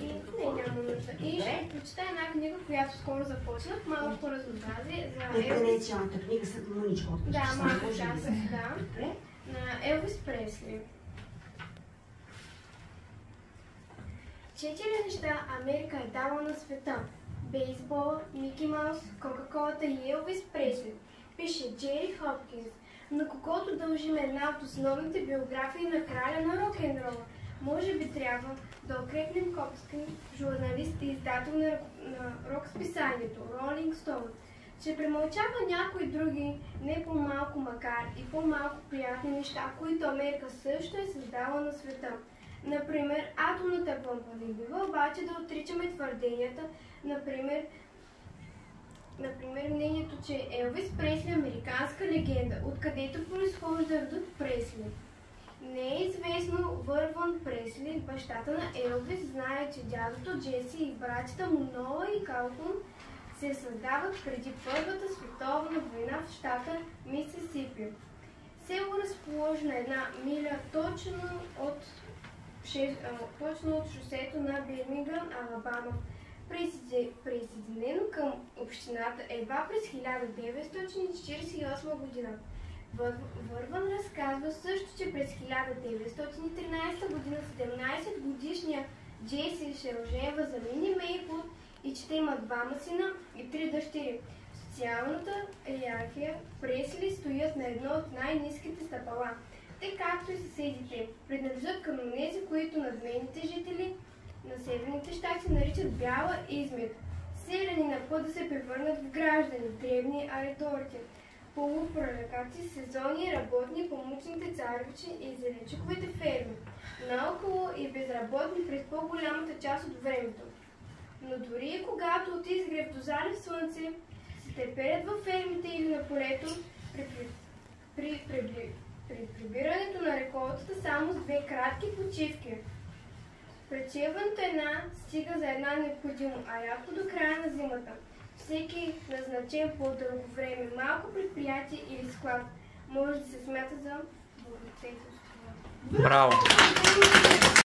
И не, няма нужда. И ще прочета една книга, която скоро започнах, малко разнообразие за Елвис. Къде е цялата книга след мъничко? Да, малко част, да. На Елвис Пресли. 4 неща Америка е дала на света. Бейсбола, Мики Маус, Кока-колата и Елвис Пресли. Пише Джери Хопкинс, на когото дължим една от основните биографии на краля на рок-н-рола. Може би трябва да окрепнем Хопкинс, журналист и издател на рок-списанието Rolling Stone, че премълчава някои други, не по-малко макар и по-малко приятни неща, които Америка също е създала на света. Например, атомната бомба. Не бива обаче да отричаме твърденията, например мнението, че Елвис Пресли е американска легенда, откъдето произхожда родът Пресли. Не е известно Върван Пресли, бащата на Елвис, знае, че дядото Джеси и братята му Ноа и Калхун се създават преди Първата световна война в щата Мисисипи. Село разположено една миля точно от шосето на Бирмингъм, Алабама, присъединено към общината едва през 1948 година. Върван разказва също, че през 1913 година 17-годишният Джейси се оженва за Мини Мейпл и че те имат 2 сина и 3 дъщери. В социалната иерархия Пресли стоят на едно от най-ниските стъпала. Те, както и съседите, принадлежат към онези, които надменните жители на северните щати наричат бяла измет. Селяни на път да се превърнат в граждани, древни аридорки, полупролекаци, сезонни работни, помучените царевичи и зеленчуковите ферми, наоколо и безработни през по-голямата част от времето. Но дори и когато от изгрев до залив слънце се теперят във фермите или на полето, при прибирането на реколтата само с 2 кратки почивки. Пречеването една стига за една необходимо, а рядко до края на зимата. Всеки назначен по-дълго време малко предприятие или склад може да се смята за благодетелствие. Браво!